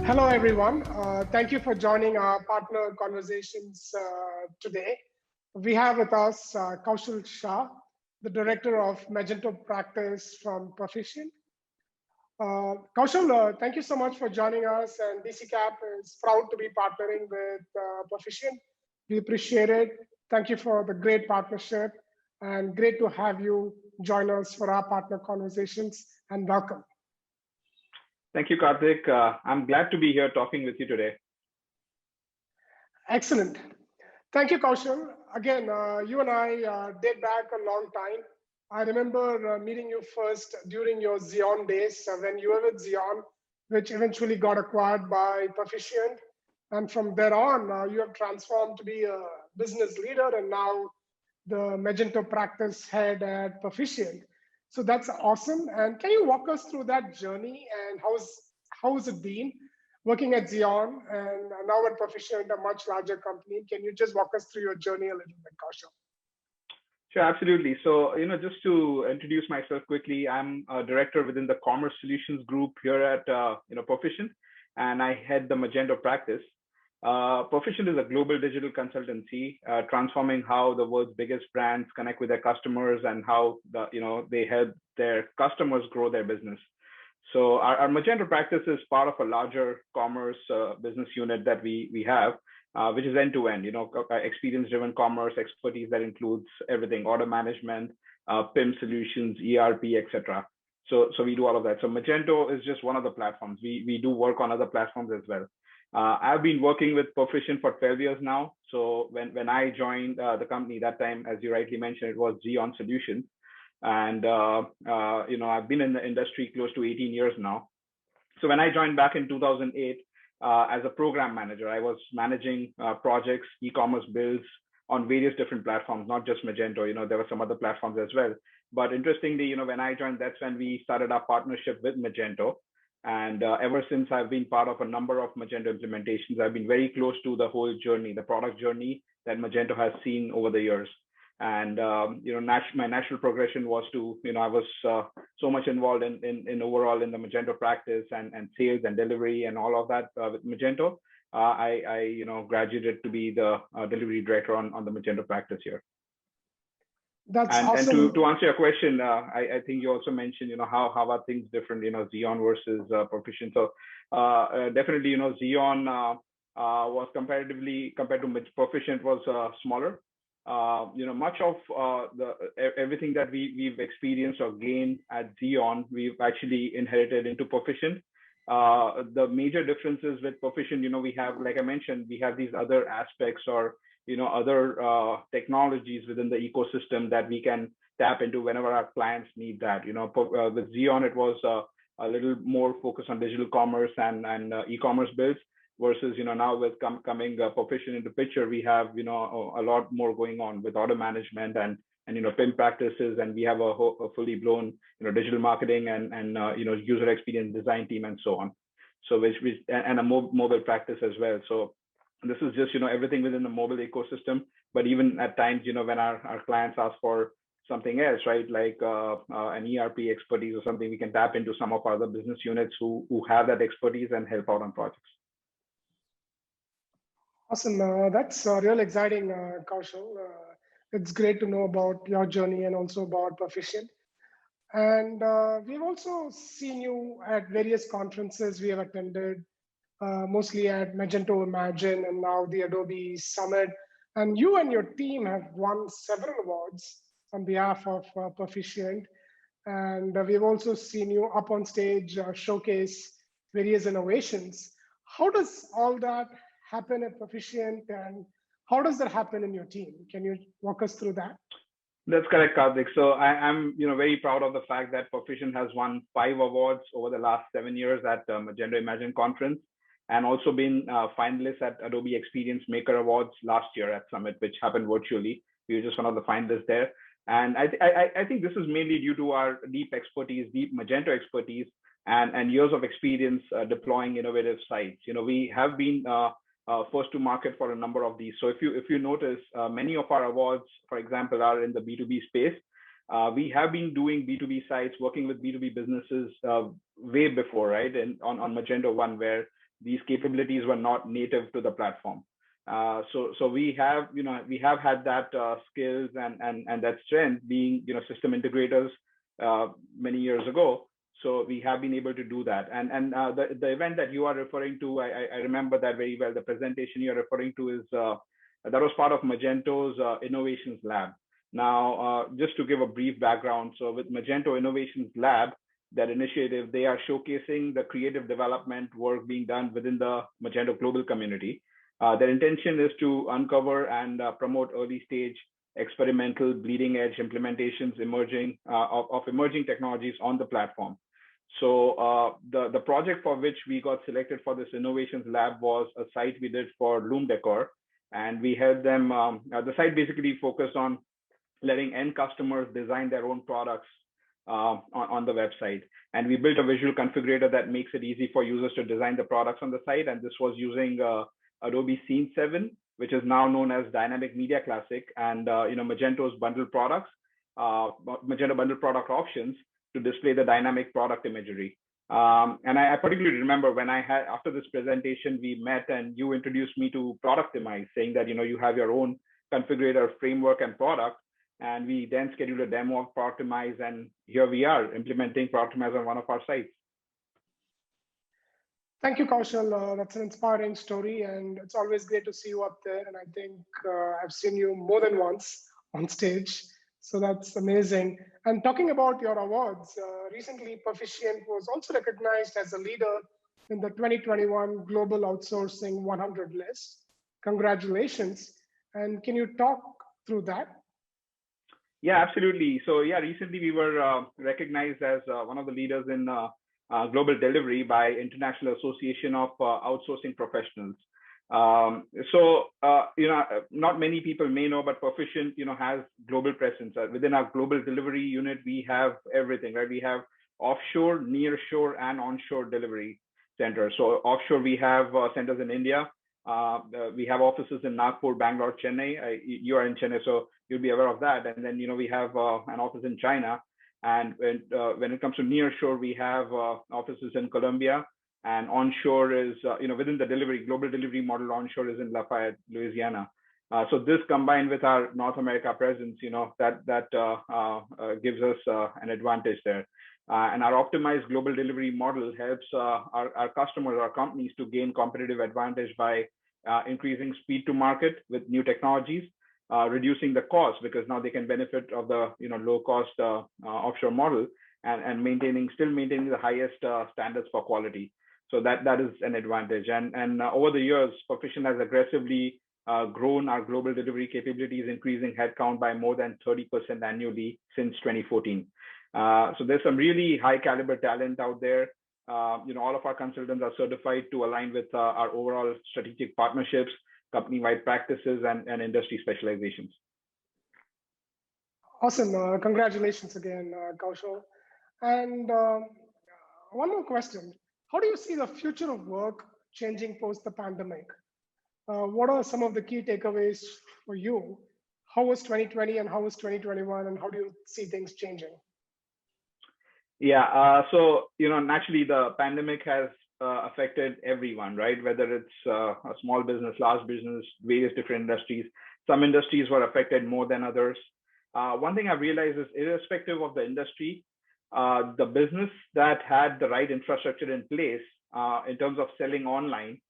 Hello, everyone. Thank you for joining our partner conversations today. We have with us Kaushal Shah, the Director of Magento Practice from Perficient. Kaushal, thank you so much for joining us, and DCKAP is proud to be partnering with Perficient. We appreciate it. Thank you for the great partnership, and great to have you join us for our partner conversations, and welcome. Thank you, Karthik. I'm glad to be here talking with you today. Excellent. Thank you, Kaushal. Again, you and I date back a long time. I remember meeting you first during your Xeon days when you were with Xeon, which eventually got acquired by Perficient. And from there on, you have transformed to be a business leader and now the Magento Practice head at Perficient. So that's awesome. And can you walk us through that journey and how's it been working at Xeon and now at Perficient, a much larger company? Can you just walk us through your journey a little bit, Kaushal? Sure, absolutely. So, just to introduce myself quickly, I'm a director within the Commerce Solutions Group here at Perficient, and I head the Magento Practice. Perficient is a global digital consultancy, transforming how the world's biggest brands connect with their customers and how they help their customers grow their business. So our Magento Practice is part of a larger commerce business unit that we have, which is end-to-end, experience-driven commerce expertise that includes everything: order management, PIM solutions, ERP, etc. So we do all of that. So Magento is just one of the platforms. We do work on other platforms as well. I've been working with Perficient for 12 years now. So when I joined the company that time, as you rightly mentioned, it was Xeon Solutions. And, I've been in the industry close to 18 years now. So when I joined back in 2008 as a program manager, I was managing projects, e-commerce builds on various different platforms, not just Magento. There were some other platforms as well. But interestingly, when I joined, that's when we started our partnership with Magento. And ever since I've been part of a number of Magento implementations, I've been very close to the whole journey, the product journey that Magento has seen over the years. And, my natural progression was to, I was so much involved in overall in the Magento practice and sales and delivery and all of that with Magento. I graduated to be the delivery director on the Magento practice here. That's awesome. And to answer your question, I think you also mentioned, how are things different, Xeon versus Perficient. So definitely, Xeon was compared to Perficient was smaller. Much of everything that we've experienced or gained at Xeon, we've actually inherited into Perficient. The major differences with Perficient, we have, like I mentioned, we have these other aspects or other technologies within the ecosystem that we can tap into whenever our clients need that. With Xeon, it was a little more focused on digital commerce and e-commerce builds, versus now with coming Perficient into picture, we have a lot more going on with order management and PIM practices, and we have a fully blown digital marketing and user experience design team and so on. So and a mobile practice as well. So this is just everything within the mobile ecosystem. But even at times when our clients ask for something else, right, like an ERP expertise or something, we can tap into some of our other business units who have that expertise and help out on projects. Awesome. That's real exciting, Kaushal. It's great to know about your journey and also about Perficient. And we've also seen you at various conferences we have attended, mostly at Magento Imagine and now the Adobe Summit. And you and your team have won several awards on behalf of Perficient. And we've also seen you up on stage showcase various innovations. How does all that happen at Perficient, and how does that happen in your team? Can you walk us through that? That's correct, Karthik. So I'm very proud of the fact that Perficient has won 5 awards over the last 7 years at Magento Imagine conference, and also been finalists at Adobe Experience Maker Awards last year at Summit, which happened virtually. We were just one of the finalists there. And I think this is mainly due to our deep expertise, deep Magento expertise, and years of experience deploying innovative sites. We have been first to market for a number of these. So if you notice, many of our awards, for example, are in the B2B space. We have been doing B2B sites, working with B2B businesses way before, right? And on Magento 1, where these capabilities were not native to the platform. So we have had that skills and that strength being system integrators many years ago. So we have been able to do that. And the event that you are referring to, I remember that very well. The presentation you're referring to is that was part of Magento's Innovations Lab. Now, just to give a brief background, so with Magento Innovations Lab, that initiative, they are showcasing the creative development work being done within the Magento global community. Their intention is to uncover and promote early stage experimental bleeding edge implementations of emerging technologies on the platform. So the project for which we got selected for this Innovations Lab was a site we did for Loom Decor. And we helped them, the site basically focused on letting end customers design their own products on the website. And we built a visual configurator that makes it easy for users to design the products on the site. And this was using Adobe Scene 7, which is now known as Dynamic Media Classic, and Magento's bundled products, Magento bundled product options to display the dynamic product imagery. And I particularly remember when after this presentation, we met and you introduced me to Productimize, saying that you have your own configurator framework and product. And we then scheduled a demo of Productimize, and here we are implementing Productimize on one of our sites. Thank you, Kaushal. That's an inspiring story, and it's always great to see you up there. And I think I've seen you more than once on stage, so that's amazing. And talking about your awards, recently Perficient was also recognized as a leader in the 2021 Global Outsourcing 100 list. Congratulations. And can you talk through that? Yeah, absolutely. So yeah, recently we were recognized as one of the leaders in global delivery by International Association of Outsourcing Professionals. Not many people may know, but Perficient, has global presence. Within our global delivery unit, we have everything, right? We have offshore, nearshore, and onshore delivery centers. So offshore, we have centers in India. We have offices in Nagpur, Bangalore, Chennai. You are in Chennai, so you'll be aware of that. And then, we have an office in China. And when it comes to nearshore, we have offices in Colombia, and onshore is, within the global delivery model, onshore is in Lafayette, Louisiana. So this combined with our North America presence, that gives us an advantage there. And our optimized global delivery model helps our customers, our companies, to gain competitive advantage by increasing speed to market with new technologies, reducing the cost, because now they can benefit of the low cost offshore model, and still maintaining the highest standards for quality. So that is an advantage. And over the years, Perficient has aggressively grown our global delivery capabilities, increasing headcount by more than 30% annually since 2014. So there's some really high caliber talent out there. All of our consultants are certified to align with our overall strategic partnerships, company-wide practices, and industry specializations. Awesome. Congratulations again, Kaushal. And one more question. How do you see the future of work changing post the pandemic? What are some of the key takeaways for you? How was 2020 and how was 2021, and how do you see things changing? Yeah, so naturally the pandemic has affected everyone, right? Whether it's a small business, large business, various different industries. Some industries were affected more than others. One thing I've realized is, irrespective of the industry, the business that had the right infrastructure in place in terms of selling online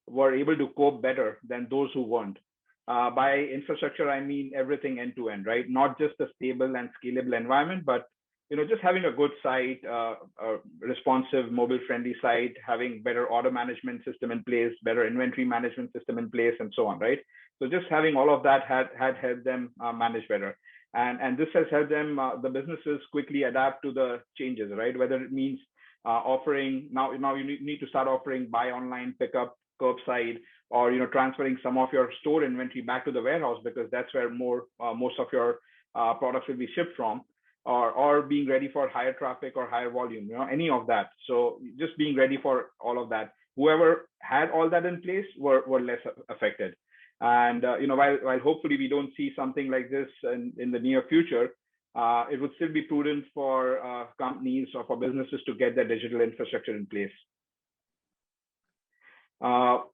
were able to cope better than those who weren't. By infrastructure, I mean everything end to end, right? Not just a stable and scalable environment, but just having a good site, a responsive, mobile-friendly site, having better order management system in place, better inventory management system in place, and so on, right? So just having all of that had helped them manage better. And this has helped them, the businesses, quickly adapt to the changes, right? Whether it means offering, now you need to start offering buy online, pick up curbside, or transferring some of your store inventory back to the warehouse, because that's where most of your products will be shipped from. Or being ready for higher traffic or higher volume, any of that. So just being ready for all of that. whoever had all that in place were less affected. And while hopefully we don't see something like this in the near future, it would still be prudent for companies or for businesses to get their digital infrastructure in place.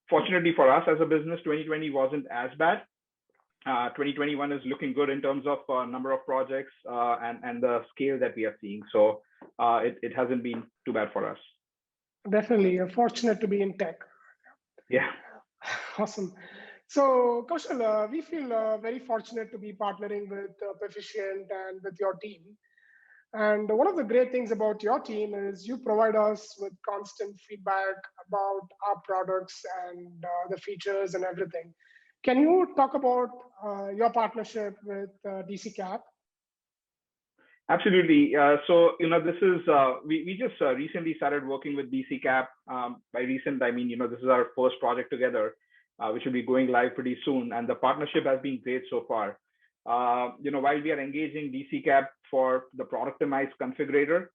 Fortunately for us as a business, 2020 wasn't as bad. 2021 is looking good in terms of number of projects and the scale that we are seeing. So it hasn't been too bad for us. Definitely, you're fortunate to be in tech. Yeah. Awesome. So Kaushal, we feel very fortunate to be partnering with Perficient and with your team. And one of the great things about your team is you provide us with constant feedback about our products and the features and everything. Can you talk about your partnership with DCKAP? Absolutely. So, this is, we just recently started working with DCKAP. By recent, I mean, this is our first project together, which will be going live pretty soon. And the partnership has been great so far. While we are engaging DCKAP for the productimized configurator,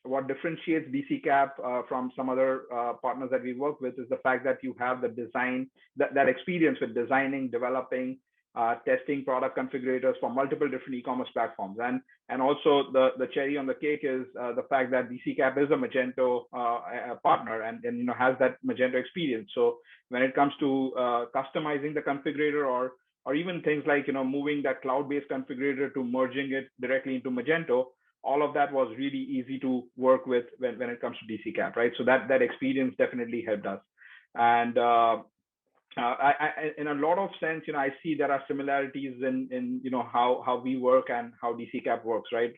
what differentiates DCKAP from some other partners that we work with is the fact that you have the design, that experience with designing, developing, testing product configurators for multiple different e-commerce platforms. And also the cherry on the cake is the fact that DCKAP is a Magento partner and has that Magento experience. So when it comes to customizing the configurator or even things like moving that cloud-based configurator to merging it directly into Magento, all of that was really easy to work with when it comes to DCKAP, right? So that experience definitely helped us. And in a lot of sense, I see there are similarities in how we work and how DCKAP works, right?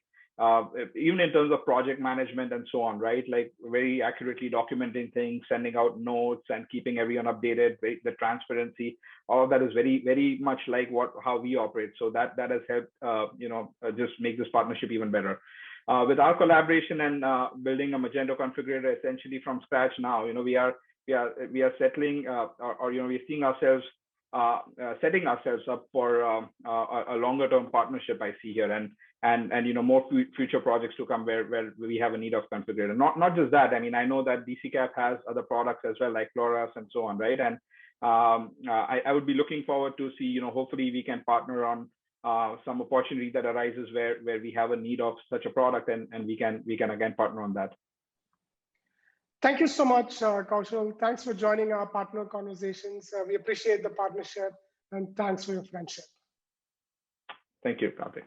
Even in terms of project management and so on, right? Like very accurately documenting things, sending out notes and keeping everyone updated, the transparency, all of that is very, very much like how we operate. So that has helped, just make this partnership even better. With our collaboration and building a Magento configurator essentially from scratch now, we are settling we're seeing ourselves setting ourselves up for a longer term partnership I see here and more future projects to come where we have a need of configurator. Not just that, I mean, I know that DCKAP has other products as well, like Chloras and so on, right? And I would be looking forward to see, hopefully we can partner on some opportunity that arises where we have a need of such a product and we can again partner on that. Thank you so much, Kaushal. Thanks for joining our partner conversations. We appreciate the partnership and thanks for your friendship. Thank you, Karthik.